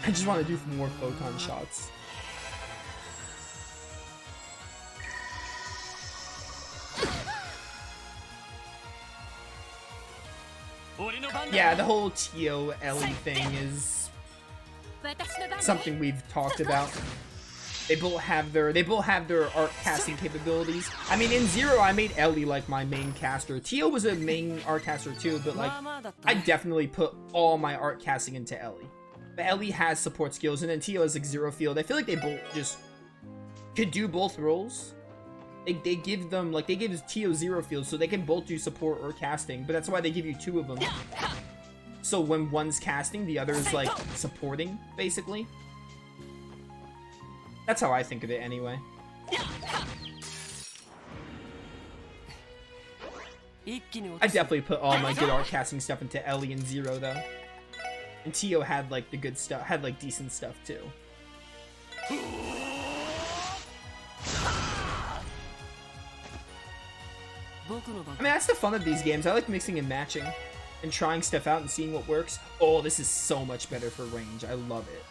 I just want to do more photon shots. Yeah, the whole Tio Ellie thing is something we've talked about. They both have their art casting capabilities. I mean, in Zero, I made Ellie like my main caster. Tio was a main art caster too, but like, I definitely put all my art casting into Ellie. But Ellie has support skills, and then Tio has like zero field. I feel like they both just could do both roles. They give Tio zero field, so they can both do support or casting. But that's why they give you two of them. So when one's casting, the other is like supporting, basically. That's how I think of it, anyway. I definitely put all my good art casting stuff into Ellie and Zero, though. And Tio had like the good stuff, had like decent stuff too. I mean, that's the fun of these games. I like mixing and matching and trying stuff out and seeing what works. Oh, this is so much better for range. I love it.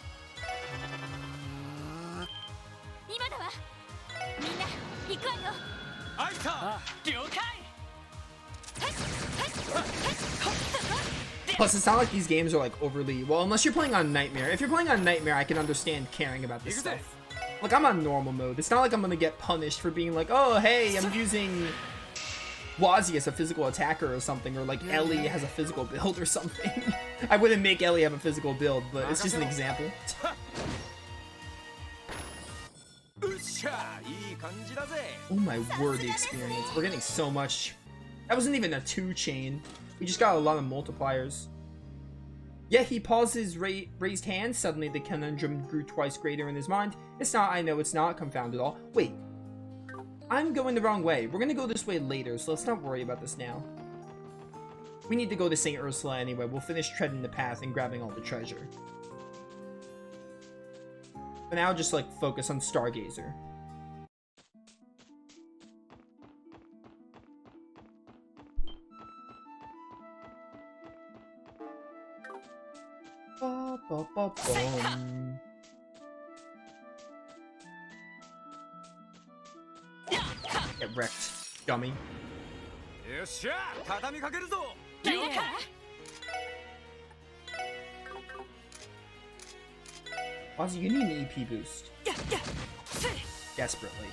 Plus, it's not like these games are like overly... Well, unless you're playing on Nightmare. If you're playing on Nightmare, I can understand caring about this stuff. Like, I'm on normal mode. It's not like I'm gonna get punished for being like, oh, hey, I'm using Wazi as a physical attacker or something, or like Ellie has a physical build or something. I wouldn't make Ellie have a physical build, but it's just an example. Oh my word, the experience. We're getting so much. That wasn't even a 2-chain. We just got a lot of multipliers. Yeah, he paused his raised hand. Suddenly the conundrum grew twice greater in his mind. It's not, I know it's not, confound it all. Wait. I'm going the wrong way. We're gonna go this way later, so let's not worry about this now. We need to go to St. Ursula anyway. We'll finish treading the path and grabbing all the treasure. But now just like focus on Stargazer. Ba, ba, ba, boom. Get wrecked, dummy. Ozzy, you need an EP boost. Desperately.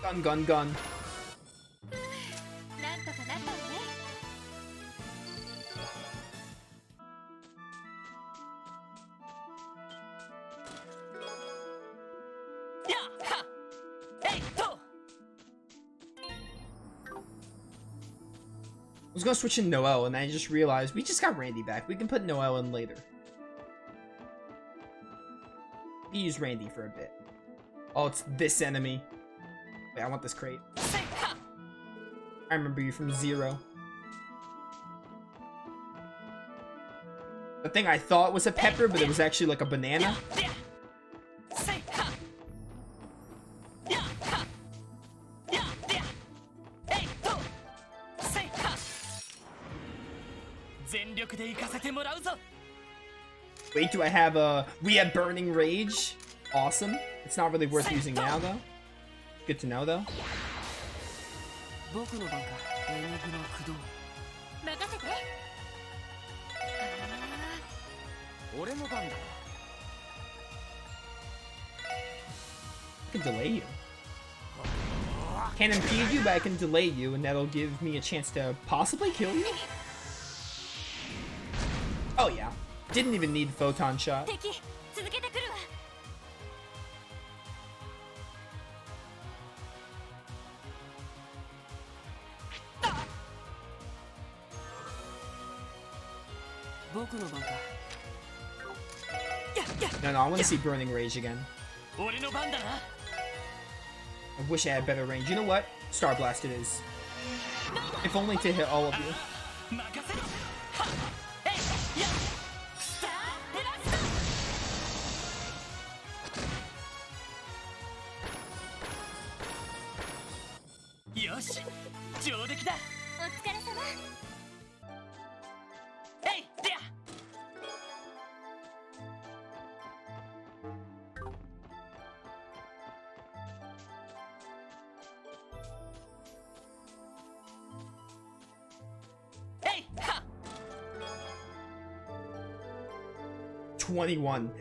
Gun, gun, gun. I was gonna switch in Noelle, and I just realized we just got Randy back. We can put Noelle in later. We use Randy for a bit. Oh, it's this enemy. Wait, I want this crate. I remember you from Zero. The thing I thought was a pepper, but it was actually like a banana. Wait, do I have a... We have Burning Rage. Awesome. It's not really worth using now, though. Good to know, though. I can delay you. Can't impede you, but I can delay you, and that'll give me a chance to possibly kill you? Oh, yeah. Didn't even need Photon Shot. No, I want to see Burning Rage again. I wish I had better range. You know what? Star Blast it is. If only to hit all of you.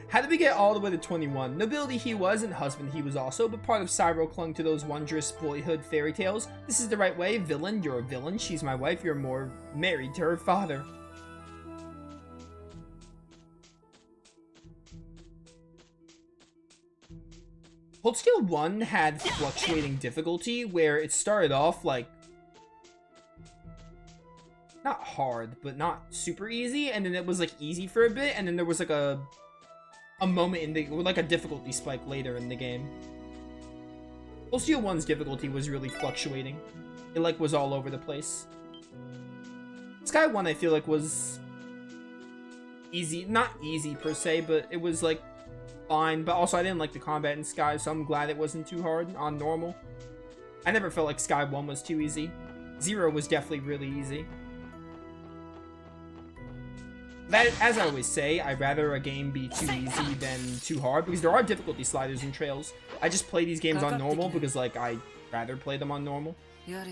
How did we get all the way to 21? Nobility he was, and husband he was also, but part of Cyro clung to those wondrous boyhood fairy tales. This is the right way. Villain, you're a villain. She's my wife, you're more married to her father. Hold Skill 1 had fluctuating difficulty, where it started off like... not hard, but not super easy, and then it was like easy for a bit, and then there was like a moment in the, like a difficulty spike later in the game. Full Steel 1's difficulty was really fluctuating. It like was all over the place. Sky 1 I feel like was easy, not easy per se, but it was like fine, but also I didn't like the combat in Sky, so I'm glad it wasn't too hard on normal. I never felt like Sky 1 was too easy. 0 was definitely really easy. That, as I always say, I'd rather a game be too easy than too hard, because there are difficulty sliders and trails. I just play these games on normal because, like, I'd rather play them on normal. I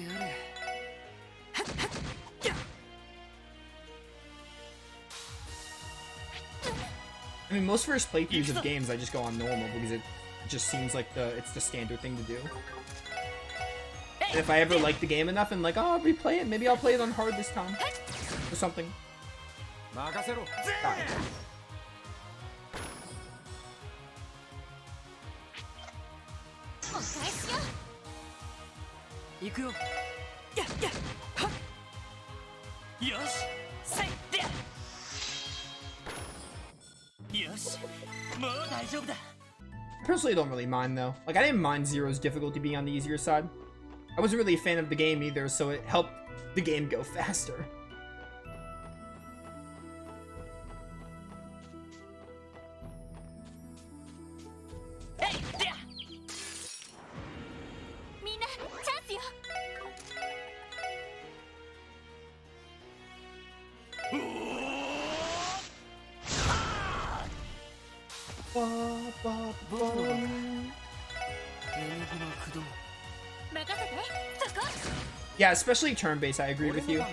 mean, most first playthroughs of games I just go on normal because it just seems like it's the standard thing to do. And if I ever like the game enough and like, oh, I'll replay it, maybe I'll play it on hard this time. Or something. I personally don't really mind though. Like, I didn't mind Zero's difficulty being on the easier side. I wasn't really a fan of the game either, so it helped the game go faster. Yeah, especially turn-based, I agree with you.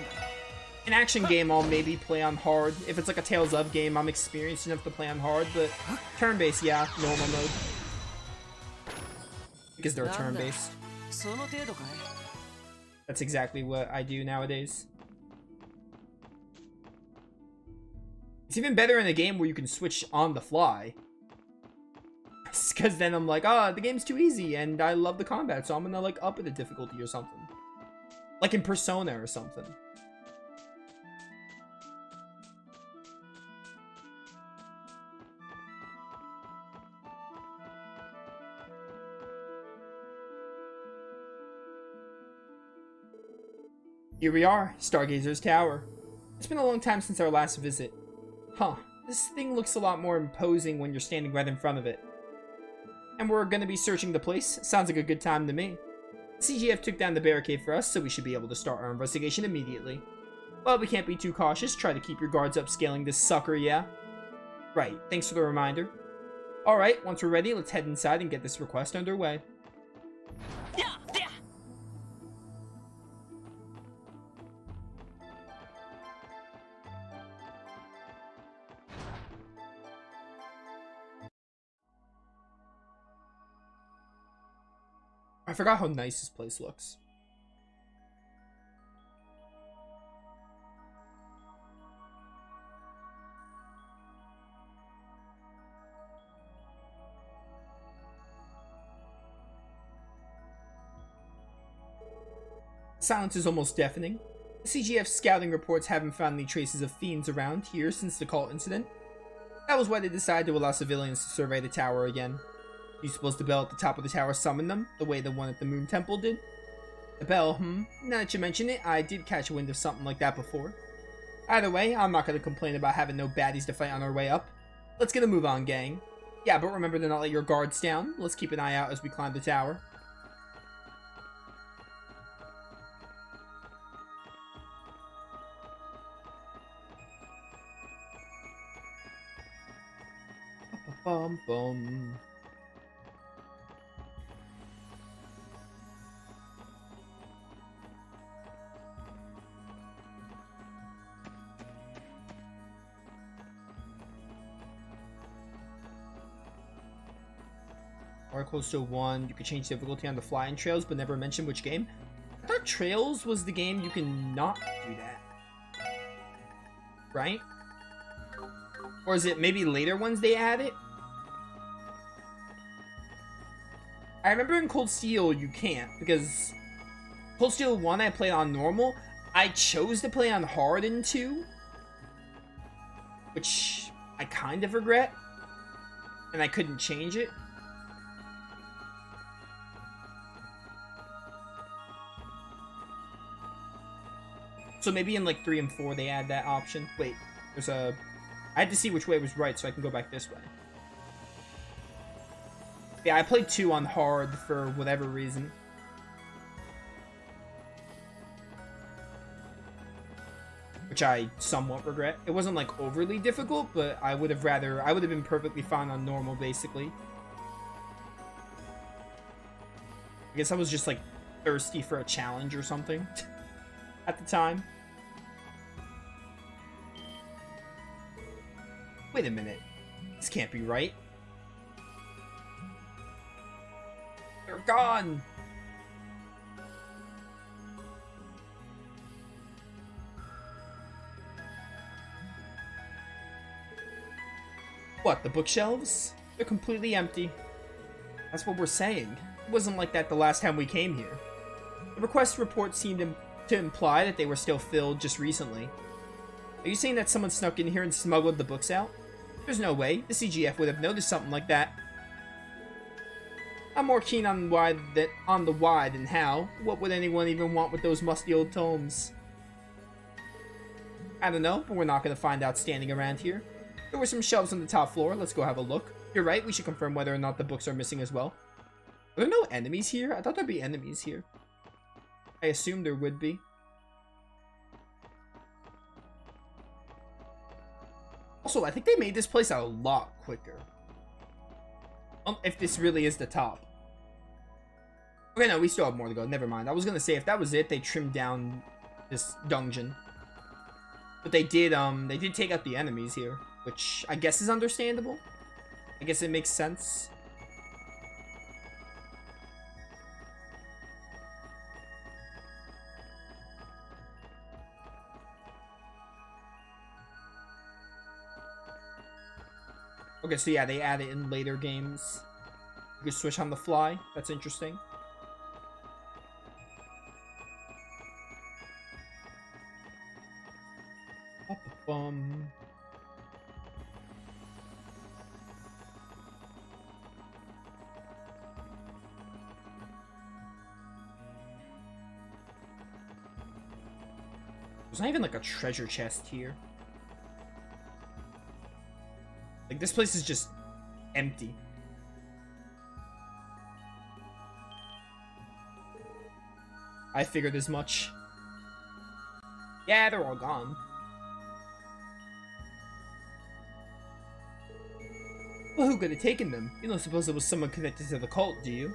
An action game I'll maybe play on hard. If it's like a Tales of game, I'm experienced enough to play on hard, but turn-based, yeah, normal mode. Because they're turn-based. That's exactly what I do nowadays. It's even better in a game where you can switch on the fly. Because then I'm like, oh, the game's too easy, and I love the combat, so I'm gonna like up the difficulty or something. Like in Persona or something. Here we are, Stargazer's Tower. It's been a long time since our last visit. Huh, this thing looks a lot more imposing when you're standing right in front of it. And we're gonna be searching the place. Sounds like a good time to me. CGF took down the barricade for us, so we should be able to start our investigation immediately. Well, we can't be too cautious. Try to keep your guards up scaling this sucker, yeah? Right, thanks for the reminder. Alright, once we're ready, let's head inside and get this request underway. I forgot how nice this place looks. Silence is almost deafening. The CGF scouting reports haven't found any traces of fiends around here since the cult incident. That was why they decided to allow civilians to survey the tower again. You suppose the bell at the top of the tower summoned them, the way the one at the Moon Temple did? The bell, Now that you mention it, I did catch wind of something like that before. Either way, I'm not going to complain about having no baddies to fight on our way up. Let's get a move on, gang. Yeah, but remember to not let your guards down. Let's keep an eye out as we climb the tower. Bum bum. Or close to 1. You can change difficulty on the flying trails, but never mention which game. I thought Trails was the game you can not do that. Right? Or is it maybe later ones they add it? I remember in Cold Steel you can't, because Cold Steel 1 I played on normal. I chose to play on hard in 2, which I kind of regret, and I couldn't change it. So maybe in like 3 and 4 they add that option. Wait, there's a... I had to see which way was right so I can go back this way. Yeah, I played 2 on hard for whatever reason. Which I somewhat regret. It wasn't like overly difficult, but I would have been perfectly fine on normal basically. I guess I was just like thirsty for a challenge or something at the time. Wait a minute. This can't be right. They're gone! What, the bookshelves? They're completely empty. That's what we're saying. It wasn't like that the last time we came here. The request report seemed to imply that they were still filled just recently. Are you saying that someone snuck in here and smuggled the books out? There's no way. The CGF would have noticed something like that. I'm more keen on the why than how. What would anyone even want with those musty old tomes? I don't know, but we're not going to find out standing around here. There were some shelves on the top floor. Let's go have a look. You're right, we should confirm whether or not the books are missing as well. Are there no enemies here? I thought there'd be enemies here. I assumed there would be. Also, I think they made this place a lot quicker. If this really is the top. Okay, no, we still have more to go. Never mind. I was gonna say if that was it, they trimmed down this dungeon. But they did take out the enemies here, which I guess is understandable. I guess it makes sense. Okay, so yeah, they add it in later games. You can switch on the fly. That's interesting. Bum. There's not even like a treasure chest here. Like, this place is just empty. I figured as much. Yeah, they're all gone. Well, who could have taken them? You don't suppose it was someone connected to the cult, do you?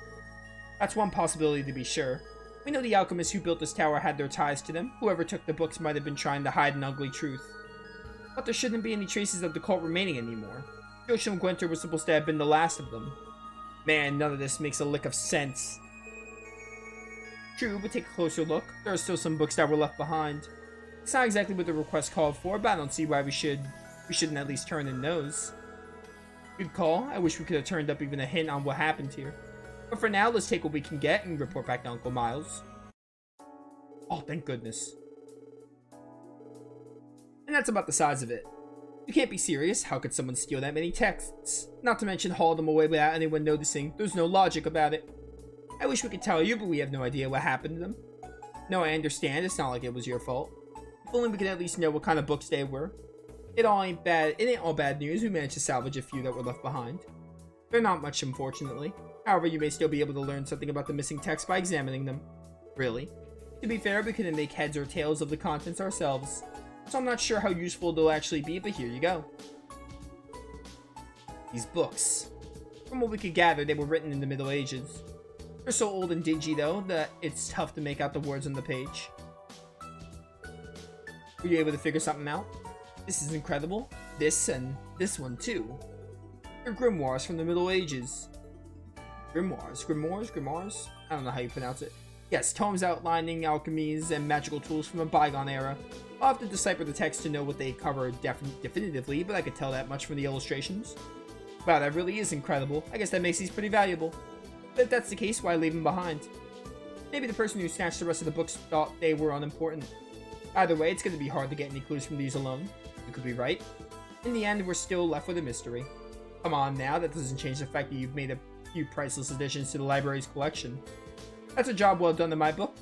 That's one possibility to be sure. We know the alchemists who built this tower had their ties to them. Whoever took the books might have been trying to hide an ugly truth. But there shouldn't be any traces of the cult remaining anymore. Yoshi and Gwenter was supposed to have been the last of them. Man, none of this makes a lick of sense. True, but take a closer look. There are still some books that were left behind. It's not exactly what the request called for, but I don't see why we shouldn't at least turn in those. Good call. I wish we could have turned up even a hint on what happened here. But for now, let's take what we can get and report back to Uncle Miles. Oh, thank goodness. And that's about the size of it. You can't be serious. How could someone steal that many texts? Not to mention haul them away without anyone noticing. There's no logic about it. I wish we could tell you, but we have no idea what happened to them. No, I understand. It's not like it was your fault. If only we could at least know what kind of books they were. It ain't all bad news. We managed to salvage a few that were left behind. They're not much, unfortunately. However, you may still be able to learn something about the missing texts by examining them. Really. To be fair, we couldn't make heads or tails of the contents ourselves. So I'm not sure how useful they'll actually be, but here you go. These books. From what we could gather, they were written in the Middle Ages. They're so old and dingy, though, that it's tough to make out the words on the page. Were you able to figure something out? This is incredible. This and this one, too. They're grimoires from the Middle Ages. Grimoires? I don't know how you pronounce it. Yes, tomes outlining alchemies and magical tools from a bygone era. I'll have to decipher the text to know what they cover definitively, but I could tell that much from the illustrations. Wow, that really is incredible. I guess that makes these pretty valuable. But if that's the case, why leave them behind? Maybe the person who snatched the rest of the books thought they were unimportant. Either way, it's going to be hard to get any clues from these alone. You could be right. In the end, we're still left with a mystery. Come on now, that doesn't change the fact that you've made a few priceless additions to the library's collection. That's a job well done in my book.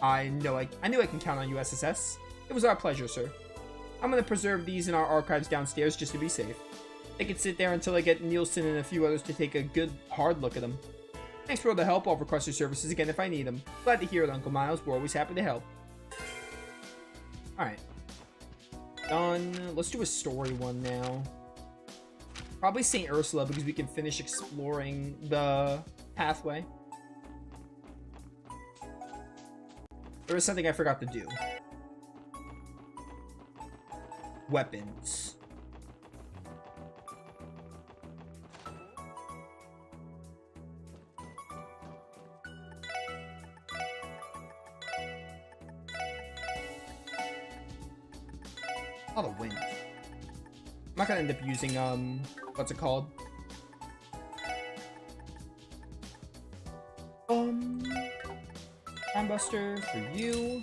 I knew I can count on you, SSS. It was our pleasure, sir. I'm going to preserve these in our archives downstairs just to be safe. They can sit there until I get Nielsen and a few others to take a good, hard look at them. Thanks for all the help. I'll request your services again if I need them. Glad to hear it, Uncle Miles. We're always happy to help. Alright. Done. Let's do a story one now. Probably St. Ursula because we can finish exploring the pathway. There was something I forgot to do. Weapons. Oh, the wind. I'm not gonna end up using, what's it called? Timebuster for you.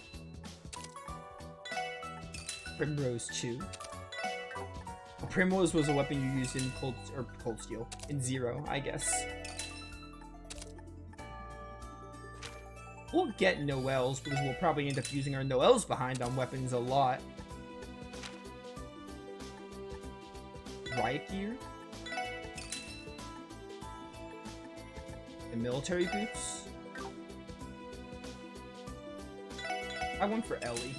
Primrose 2. Oh, Primrose was a weapon you used in Cold Steel. In Zero, I guess. We'll get Noel's because we'll probably end up using our Noel's behind on weapons a lot. Riot gear. And military boots. I went for Ellie.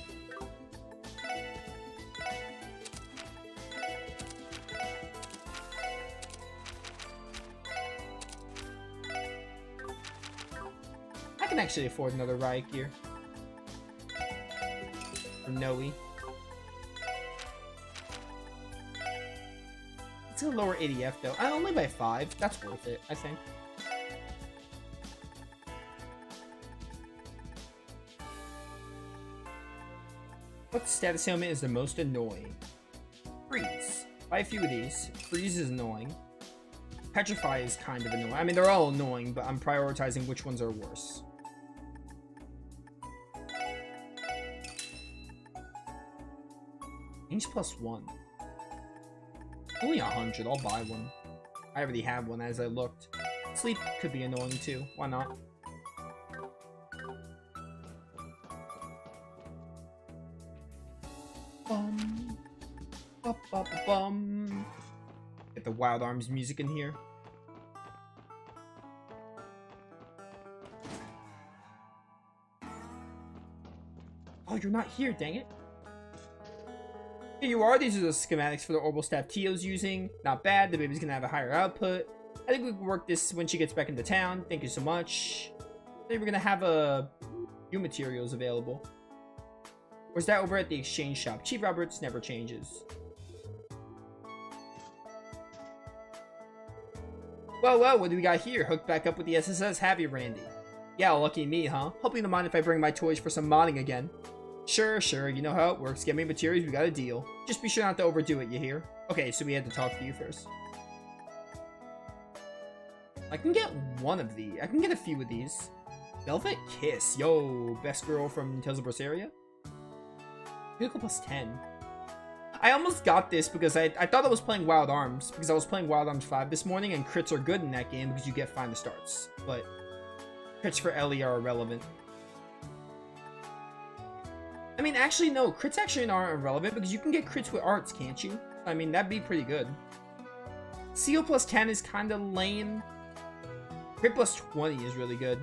I can actually afford another riot gear. Or Noe. It's a lower ADF though. Only by 5. That's worth it, I think. What status ailment is the most annoying? Freeze. Buy a few of these. Freeze is annoying. Petrify is kind of annoying. I mean, they're all annoying, but I'm prioritizing which ones are worse. Range +1. Only 100. I'll buy one. I already have one as I looked. Sleep could be annoying too. Why not? Get the Wild Arms music in here. Oh, you're not here, dang it. Here you are. These are the schematics for the orbital staff Tio's using. Not bad. The baby's gonna have a higher output. I think we can work this when she gets back into town. Thank you so much. I think we're gonna have a few materials available. Or is that over at the exchange shop? Chief Roberts never changes. Well, what do we got here? Hooked back up with the SSS, have you, Randy? Yeah, lucky me, huh? Hope you don't mind if I bring my toys for some modding again. Sure, you know how it works. Get me materials, we got a deal. Just be sure not to overdo it, you hear? Okay, so we had to talk to you first. I can get one of these. I can get a few of these. Velvet Kiss. Yo, best girl from Tales of Berseria. Vehicle plus 10. I almost got this because I thought I was playing Wild Arms. Because I was playing Wild Arms 5 this morning, and crits are good in that game because you get find the starts. But crits for Ellie are irrelevant. I mean, actually, no. Crits actually aren't irrelevant because you can get crits with arts, can't you? I mean, that'd be pretty good. CO plus 10 is kind of lame. Crit plus 20 is really good.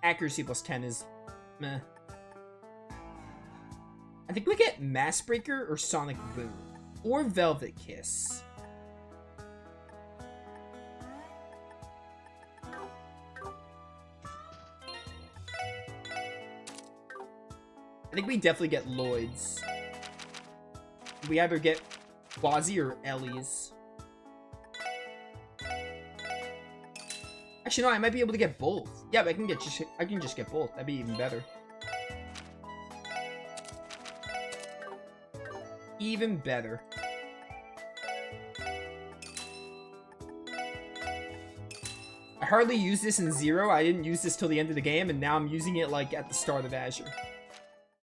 Accuracy plus 10 is meh. I think we get Mass Breaker or Sonic Boom. Or Velvet Kiss. I think we definitely get Lloyd's. We either get Quasi or Ellie's. Actually, no, I might be able to get both. Yeah, but I can just get both. That'd be even better. Even better. I hardly use this in Zero. I didn't use this till the end of the game, and now I'm using it like at the start of Azure.